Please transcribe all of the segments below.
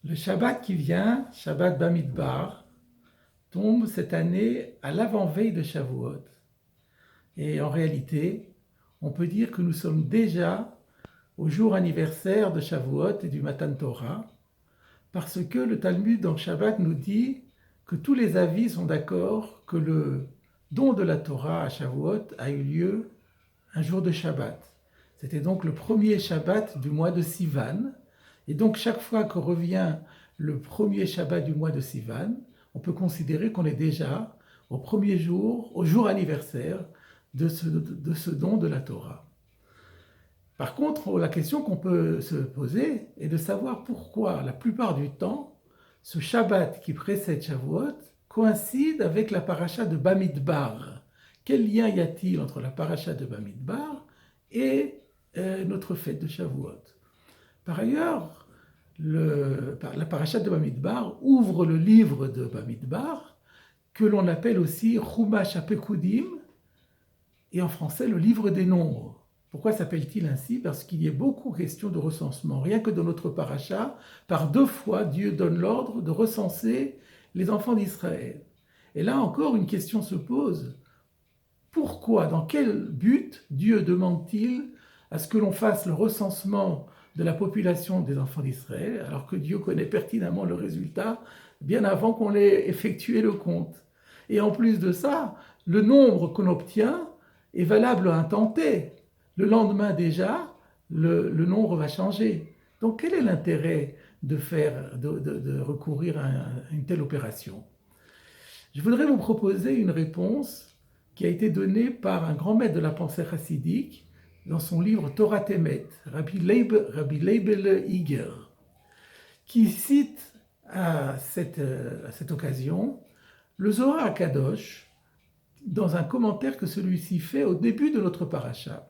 Le Shabbat qui vient, Shabbat Bamidbar, tombe cette année à l'avant-veille de Shavuot. Et en réalité, on peut dire que nous sommes déjà au jour anniversaire de Shavuot et du Matan Torah, parce que le Talmud dans Shabbat nous dit que tous les avis sont d'accord que le don de la Torah à Shavuot a eu lieu un jour de Shabbat. C'était donc le premier Shabbat du mois de Sivan. Et donc chaque fois que revient le premier Shabbat du mois de Sivan, on peut considérer qu'on est déjà au premier jour, au jour anniversaire de ce don de la Torah. Par contre, la question qu'on peut se poser est de savoir pourquoi, la plupart du temps, ce Shabbat qui précède Shavuot coïncide avec la paracha de Bamidbar. Quel lien y a-t-il entre la paracha de Bamidbar et notre fête de Shavuot? Par ailleurs, la paracha de Bamidbar ouvre le livre de Bamidbar, que l'on appelle aussi Chumash HaPekudim, et en français le livre des nombres. Pourquoi s'appelle-t-il ainsi? Parce qu'il y a beaucoup question de recensement. Rien que dans notre paracha, par 2 fois, Dieu donne l'ordre de recenser les enfants d'Israël. Et là encore, une question se pose. Pourquoi, dans quel but Dieu demande-t-il à ce que l'on fasse le recensement de la population des enfants d'Israël, alors que Dieu connaît pertinemment le résultat bien avant qu'on ait effectué le compte? Et en plus de ça, le nombre qu'on obtient est valable à un temps T. Le lendemain déjà, le nombre va changer. Donc quel est l'intérêt de recourir à une telle opération? Je voudrais vous proposer une réponse qui a été donnée par un grand maître de la pensée chassidique dans son livre Torah Temet, Rabbi Leibel Iger, qui cite à cette occasion le Zohar HaKadosh dans un commentaire que celui-ci fait au début de notre paracha.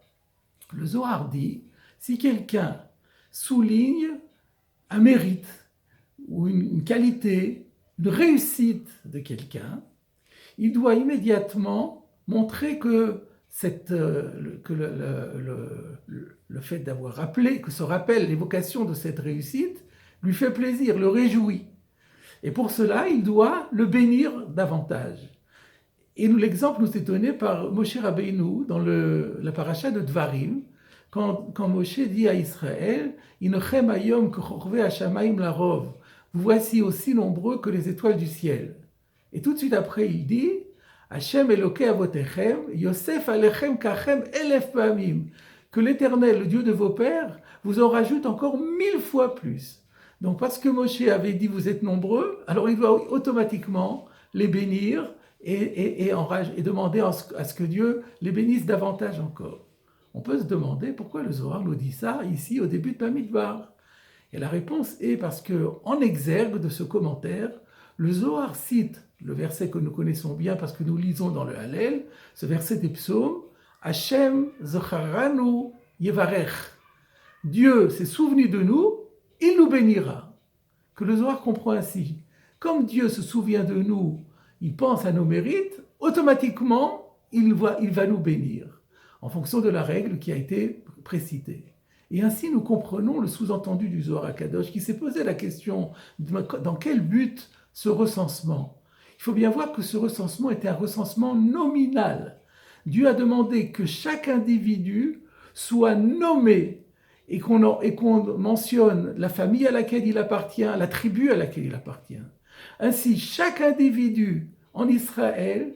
Le Zohar dit, si quelqu'un souligne un mérite ou une qualité, une réussite de quelqu'un, il doit immédiatement montrer que le fait d'avoir rappelé, que ce rappel, l'évocation de cette réussite, lui fait plaisir, le réjouit. Et pour cela, il doit le bénir davantage. Et l'exemple nous est donné par Moshe Rabbeinu dans la paracha de Dvarim, quand Moshe dit à Israël, Inochem hayom kechorvei hashamayim larov, vous voici aussi nombreux que les étoiles du ciel. Et tout de suite après, il dit, Hashem Elokei avotechem, Yosef alechem kachem elef pamim, que l'Éternel, le Dieu de vos pères, vous en rajoute encore 1000 fois plus. Donc parce que Moshe avait dit vous êtes nombreux, alors il doit automatiquement les bénir et demander à ce que Dieu les bénisse davantage encore. On peut se demander pourquoi le Zohar nous dit ça ici au début de Bamidbar. Et la réponse est parce que, en exergue de ce commentaire, le Zohar cite le verset que nous connaissons bien parce que nous lisons dans le Hallel, ce verset des psaumes, Hashem Zocharanu Yevarech. Dieu s'est souvenu de nous, il nous bénira. Que le Zohar comprend ainsi. Comme Dieu se souvient de nous, il pense à nos mérites, automatiquement, il va nous bénir, en fonction de la règle qui a été précitée. Et ainsi, nous comprenons le sous-entendu du Zohar HaKadosh, qui s'est posé la question dans quel but ce recensement? Il faut bien voir que ce recensement était un recensement nominal. Dieu a demandé que chaque individu soit nommé et qu'on mentionne la famille à laquelle il appartient, la tribu à laquelle il appartient. Ainsi, chaque individu en Israël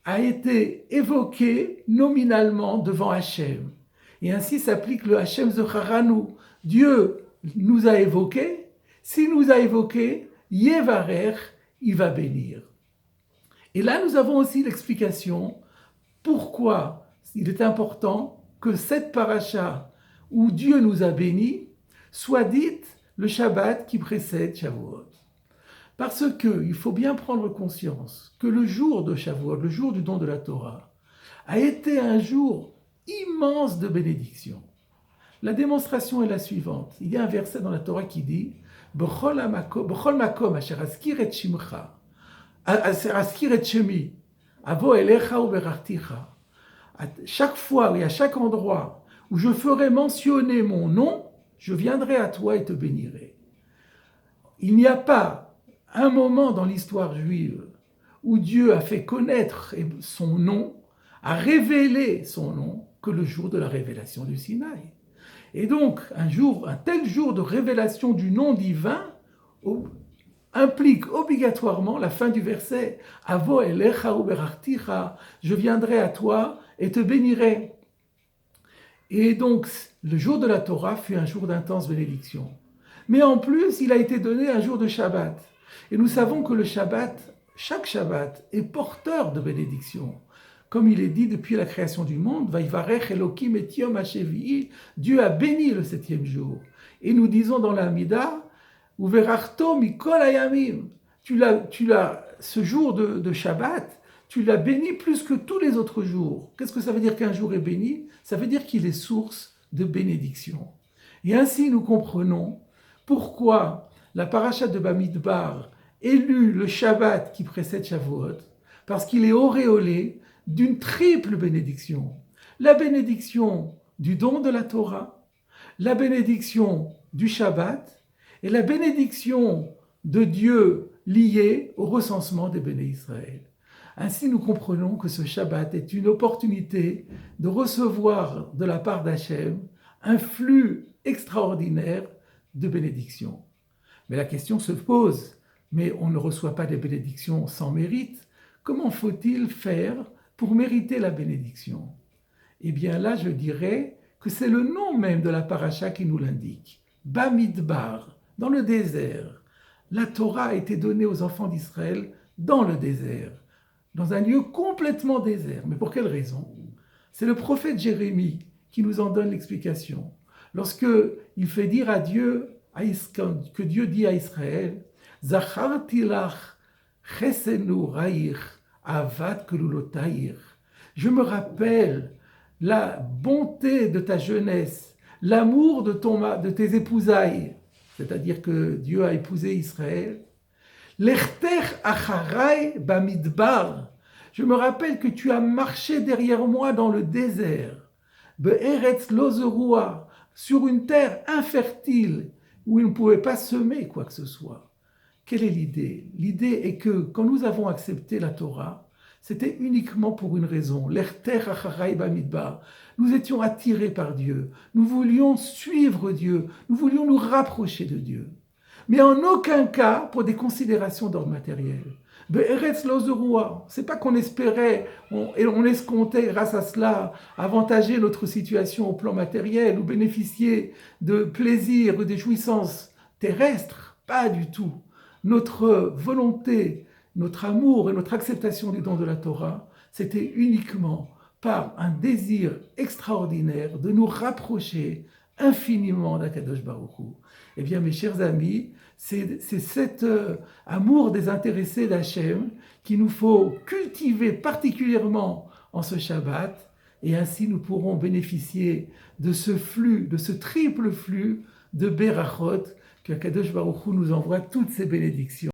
a été évoqué nominalement devant Hachem. Et ainsi s'applique le Hachem Zocharanu. Dieu nous a évoqués. S'il nous a évoqués, Yevarech, il va bénir. Et là, nous avons aussi l'explication pourquoi il est important que cette paracha où Dieu nous a bénis soit dite le Shabbat qui précède Shavuot. Parce qu'il faut bien prendre conscience que le jour de Shavuot, le jour du don de la Torah, a été un jour immense de bénédiction. La démonstration est la suivante. Il y a un verset dans la Torah qui dit B'chol makom asher azkir et shimcha, azkir et shemi, avo elecha uberachticha. Chaque fois et à chaque endroit où je ferai mentionner mon nom, je viendrai à toi et te bénirai. Il n'y a pas un moment dans l'histoire juive où Dieu a fait connaître son nom, a révélé son nom, que le jour de la révélation du Sinaï. Et donc, un tel jour de révélation du nom divin implique obligatoirement la fin du verset « Avo elecha uberachticha » « Je viendrai à toi et te bénirai ». Et donc, le jour de la Torah fut un jour d'intense bénédiction. Mais en plus, il a été donné un jour de Shabbat. Et nous savons que le Shabbat, chaque Shabbat, est porteur de bénédiction. Comme il est dit depuis la création du monde, Vaivarech Elokim et Yom HaShevi'i, Dieu a béni le 7e jour. Et nous disons dans l'Amida, Uverachto mikol hayamim, ce jour de Shabbat, tu l'as béni plus que tous les autres jours. Qu'est-ce que ça veut dire qu'un jour est béni? Ça veut dire qu'il est source de bénédiction. Et ainsi nous comprenons pourquoi la paracha de Bamidbar est lue le Shabbat qui précède Shavuot, parce qu'il est auréolé d'une triple bénédiction. La bénédiction du don de la Torah, la bénédiction du Shabbat et la bénédiction de Dieu liée au recensement des béné Israël. Ainsi, nous comprenons que ce Shabbat est une opportunité de recevoir de la part d'Hachem un flux extraordinaire de bénédictions. Mais la question se pose, mais on ne reçoit pas des bénédictions sans mérite. Comment faut-il faire pour mériter la bénédiction? Eh bien là, je dirais que c'est le nom même de la paracha qui nous l'indique. Bamidbar, dans le désert. La Torah a été donnée aux enfants d'Israël dans le désert, dans un lieu complètement désert. Mais pour quelle raison? C'est le prophète Jérémie qui nous en donne l'explication. Lorsque il fait dire à Dieu, que Dieu dit à Israël, Zacharti lach chesenu raïr avat kelulotayir. Je me rappelle la bonté de ta jeunesse, l'amour de tes épousailles, c'est-à-dire que Dieu a épousé Israël. L'erter acharai bamidbar. Je me rappelle que tu as marché derrière moi dans le désert. Be'eretz lozerua, sur une terre infertile où il ne pouvait pas semer quoi que ce soit. Quelle est l'idée? L'idée est que quand nous avons accepté la Torah, c'était uniquement pour une raison. L'erter acharai bamidbar. Nous étions attirés par Dieu. Nous voulions suivre Dieu. Nous voulions nous rapprocher de Dieu. Mais en aucun cas pour des considérations d'ordre matériel. Be'eretz lozerua, c'est pas qu'on espérait, on escomptait grâce à cela avantager notre situation au plan matériel ou bénéficier de plaisirs ou des jouissances terrestres, pas du tout. Notre volonté, notre amour et notre acceptation du don de la Torah, c'était uniquement par un désir extraordinaire de nous rapprocher infiniment d'Akadosh Baruch Hu. Eh bien, mes chers amis, c'est cet amour désintéressé d'Hachem qu'il nous faut cultiver particulièrement en ce Shabbat, et ainsi nous pourrons bénéficier de ce flux, de ce triple flux de Berachot, que Akadosh Baruch Hu nous envoie toutes ces bénédictions.